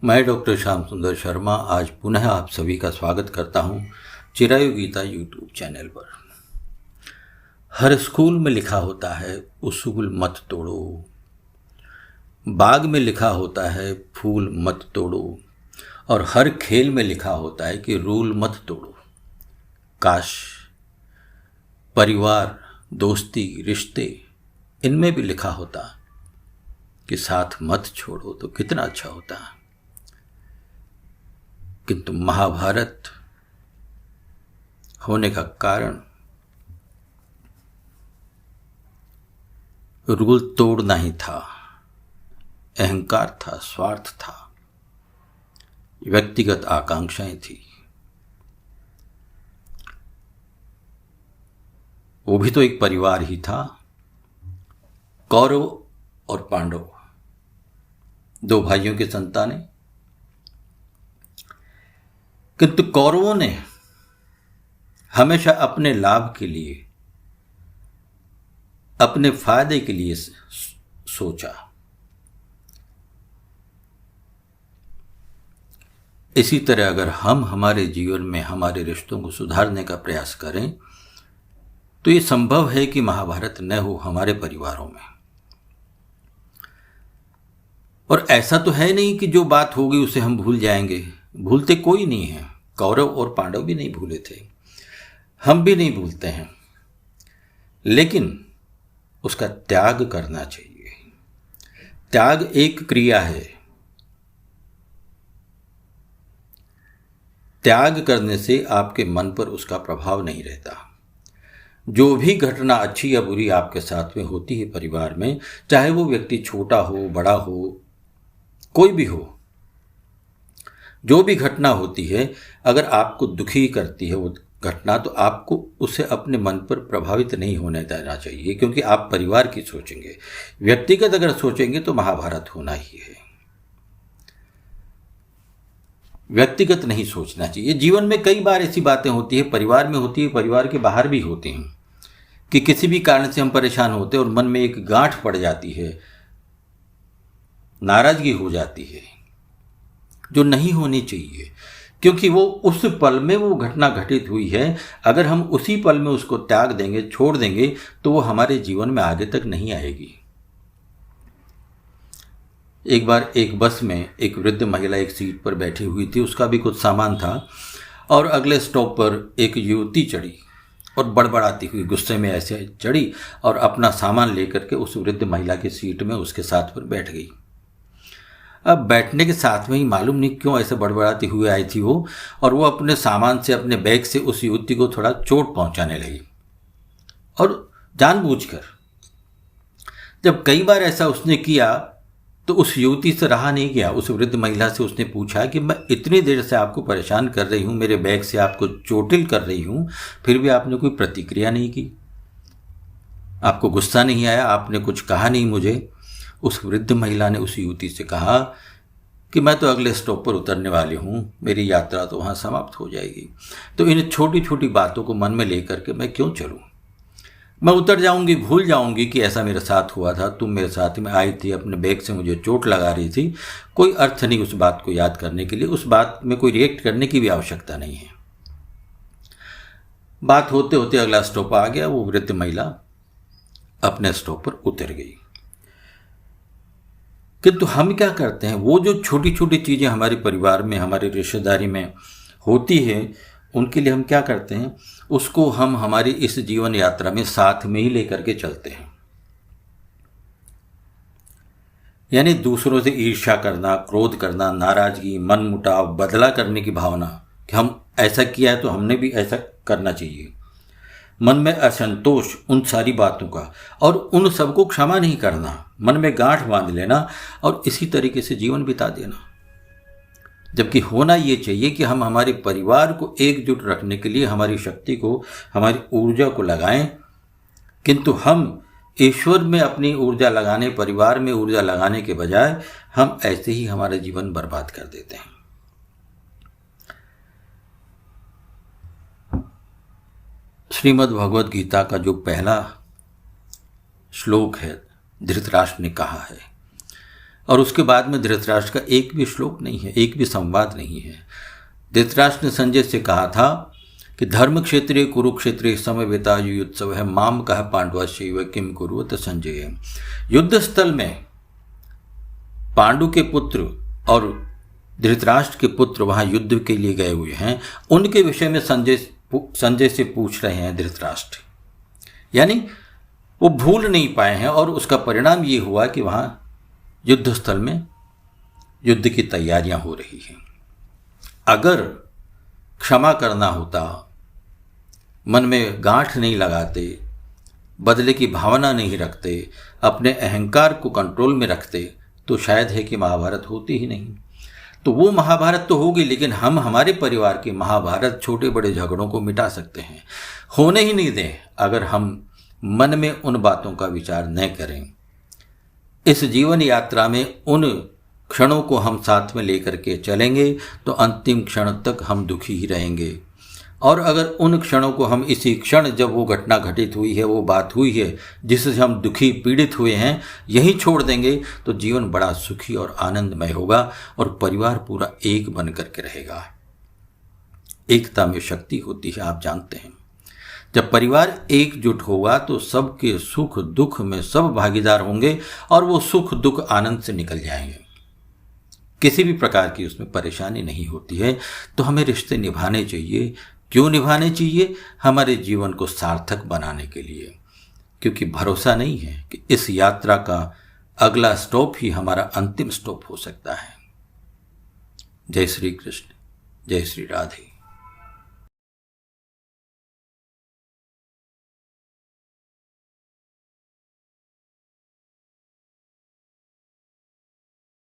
मैं डॉक्टर श्याम सुंदर शर्मा आज पुनः आप सभी का स्वागत करता हूं चिरायु गीता यूट्यूब चैनल पर। हर स्कूल में लिखा होता है उसूल मत तोड़ो, बाग में लिखा होता है फूल मत तोड़ो, और हर खेल में लिखा होता है कि रूल मत तोड़ो। काश परिवार, दोस्ती, रिश्ते, इनमें भी लिखा होता कि साथ मत छोड़ो तो कितना अच्छा होता। किंतु महाभारत होने का कारण रूल तोड़ना ही था, अहंकार था, स्वार्थ था, व्यक्तिगत आकांक्षाएं थी। वो भी तो एक परिवार ही था, कौरव और पांडव, दो भाइयों की संतानें। किंतु कौरवों ने हमेशा अपने लाभ के लिए, अपने फायदे के लिए सोचा। इसी तरह अगर हम हमारे जीवन में हमारे रिश्तों को सुधारने का प्रयास करें तो ये संभव है कि महाभारत न हो हमारे परिवारों में। और ऐसा तो है नहीं कि जो बात होगी उसे हम भूल जाएंगे, भूलते कोई नहीं है। कौरव और पांडव भी नहीं भूले थे, हम भी नहीं भूलते हैं, लेकिन उसका त्याग करना चाहिए। त्याग एक क्रिया है। त्याग करने से आपके मन पर उसका प्रभाव नहीं रहता। जो भी घटना अच्छी या बुरी आपके साथ में होती है परिवार में, चाहे वो व्यक्ति छोटा हो, बड़ा हो, कोई भी हो, जो भी घटना होती है, अगर आपको दुखी करती है वो घटना, तो आपको उसे अपने मन पर प्रभावित नहीं होने देना चाहिए, क्योंकि आप परिवार की सोचेंगे। व्यक्तिगत अगर सोचेंगे तो महाभारत होना ही है। व्यक्तिगत नहीं सोचना चाहिए। जीवन में कई बार ऐसी बातें होती है, परिवार में होती है, परिवार के बाहर भी होती हैं, कि किसी भी कारण से हम परेशान होते हैं और मन में एक गांठ पड़ जाती है, नाराजगी हो जाती है, जो नहीं होनी चाहिए, क्योंकि वो उस पल में वो घटना घटित हुई है। अगर हम उसी पल में उसको त्याग देंगे, छोड़ देंगे, तो वो हमारे जीवन में आगे तक नहीं आएगी। एक बार एक बस में एक वृद्ध महिला एक सीट पर बैठी हुई थी, उसका भी कुछ सामान था, और अगले स्टॉप पर एक युवती चढ़ी और बड़बड़ाती हुई गुस्से में ऐसे चढ़ी और अपना सामान लेकर के उस वृद्ध महिला की सीट में उसके साथ पर बैठ गई। अब बैठने के साथ में ही मालूम नहीं क्यों ऐसे बड़बड़ाती हुई आई थी वो, और वो अपने सामान से, अपने बैग से उस युवती को थोड़ा चोट पहुंचाने लगी, और जानबूझकर। जब कई बार ऐसा उसने किया तो उस युवती से रहा नहीं गया। उस वृद्ध महिला से उसने पूछा कि मैं इतनी देर से आपको परेशान कर रही हूँ, मेरे बैग से आपको चोटिल कर रही हूँ, फिर भी आपने कोई प्रतिक्रिया नहीं की, आपको गुस्सा नहीं आया, आपने कुछ कहा नहीं मुझे। उस वृद्ध महिला ने उस युवती से कहा कि मैं तो अगले स्टॉप पर उतरने वाली हूँ, मेरी यात्रा तो वहाँ समाप्त हो जाएगी, तो इन छोटी छोटी बातों को मन में लेकर के मैं क्यों चलूँ? मैं उतर जाऊँगी, भूल जाऊँगी कि ऐसा मेरे साथ हुआ था, तुम मेरे साथ में आई थी, अपने बैग से मुझे चोट लगा रही थी। कोई अर्थ नहीं उस बात को याद करने के लिए, उस बात में कोई रिएक्ट करने की भी आवश्यकता नहीं है। बात होते होते अगला स्टॉप आ गया, वो वृद्ध महिला अपने स्टॉप पर उतर गई। किंतु हम क्या करते हैं, वो जो छोटी छोटी चीज़ें हमारे परिवार में, हमारी रिश्तेदारी में होती है, उनके लिए हम क्या करते हैं, उसको हम हमारी इस जीवन यात्रा में साथ में ही लेकर के चलते हैं। यानी दूसरों से ईर्ष्या करना, क्रोध करना, नाराजगी, मनमुटाव, बदला करने की भावना कि हम ऐसा किया है तो हमने भी ऐसा करना चाहिए, मन में असंतोष उन सारी बातों का, और उन सबको क्षमा नहीं करना, मन में गांठ बांध लेना और इसी तरीके से जीवन बिता देना। जबकि होना ये चाहिए कि हम हमारे परिवार को एकजुट रखने के लिए हमारी शक्ति को, हमारी ऊर्जा को लगाएं, किंतु हम ईश्वर में अपनी ऊर्जा लगाने, परिवार में ऊर्जा लगाने के बजाय हम ऐसे ही हमारा जीवन बर्बाद कर देते हैं। श्रीमद् भगवद गीता का जो पहला श्लोक है, धृतराष्ट्र ने कहा है, और उसके बाद में धृतराष्ट्र का एक भी श्लोक नहीं है, एक भी संवाद नहीं है। धृतराष्ट्र ने संजय से कहा था कि धर्म क्षेत्रे कुरुक्षेत्रे समवेता युत्सव है माम कह पांडवा शिव किम कुरुत संजय। युद्ध स्थल में पांडु के पुत्र और धृतराष्ट्र के पुत्र वहां युद्ध के लिए गए हुए हैं, उनके विषय में संजय से पूछ रहे हैं धृतराष्ट्र। यानी वो भूल नहीं पाए हैं और उसका परिणाम ये हुआ कि वहां युद्ध स्थल में युद्ध की तैयारियां हो रही हैं। अगर क्षमा करना होता, मन में गांठ नहीं लगाते, बदले की भावना नहीं रखते, अपने अहंकार को कंट्रोल में रखते, तो शायद है कि महाभारत होती ही नहीं। तो वो महाभारत तो होगी, लेकिन हम हमारे परिवार के महाभारत छोटे बड़े झगड़ों को मिटा सकते हैं। होने ही नहीं दें अगर हम मन में उन बातों का विचार न करें। इस जीवन यात्रा में उन क्षणों को हम साथ में लेकर के चलेंगे तो अंतिम क्षण तक हम दुखी ही रहेंगे। और अगर उन क्षणों को हम इसी क्षण जब वो घटना घटित हुई है, वो बात हुई है जिससे हम दुखी पीड़ित हुए हैं, यही छोड़ देंगे तो जीवन बड़ा सुखी और आनंदमय होगा और परिवार पूरा एक बन करके रहेगा। एकता में शक्ति होती है, आप जानते हैं। जब परिवार एकजुट होगा तो सबके सुख दुख में सब भागीदार होंगे और वो सुख दुख आनंद से निकल जाएंगे। किसी भी प्रकार की उसमें परेशानी नहीं होती है। तो हमें रिश्ते निभाने चाहिए। क्यों निभाने चाहिए? हमारे जीवन को सार्थक बनाने के लिए, क्योंकि भरोसा नहीं है कि इस यात्रा का अगला स्टॉप ही हमारा अंतिम स्टॉप हो सकता है। जय श्री कृष्ण, जय श्री राधे।